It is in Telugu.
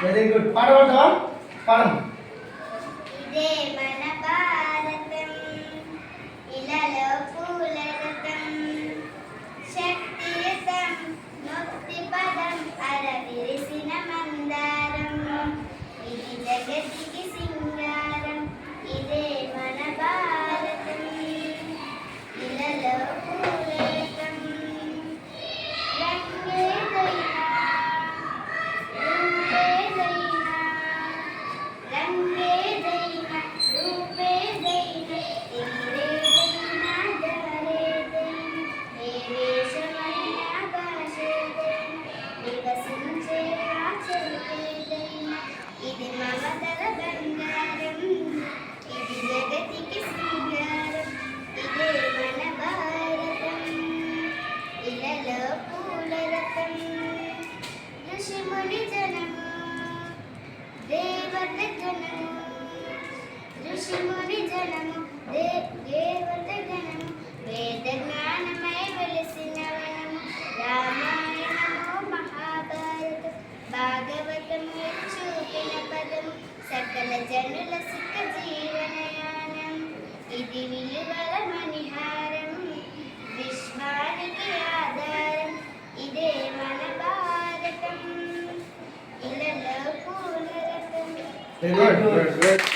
Very good. పాడమంటావా? పాడము. ఇదే మన భారతం, ఇలాలో పూల రథం, శక్తియుతం ముక్తి పదం, అరవిరిసిన మందారం, ఇది జగతికి సింగారం. ఇదే మన భారతం, ఇలాలో పూల రథం, రంగేదైనా రూపేదైనా, రంగేదైనా రూపేదైనా, ఎగిరేదైనా జారేదైనా, ఏ వేషమైనా భాషేదైనా, వికసించే ఆచరితేదైనా, ఇది మమతల బంగారం, ఇది జగతికి సింగారం. ఇదే మన భారతం, ఇలలో పూల రథం, ఋషిముని జనము దేవత జనము, ఋషిముని జనము దేవత జనము, వేద జ్ఞానమై వెలిసిన వనము, రామాయణము మహాభారతం, భాగవతము చూపిన పదము, సకల జనుల సుఖ జీవనయానం, ఇది విలువల మణిహారం, విశ్వానికి ఆధారం. ఇదే మన భారతం, ఇలలో పూల రథం. Very good.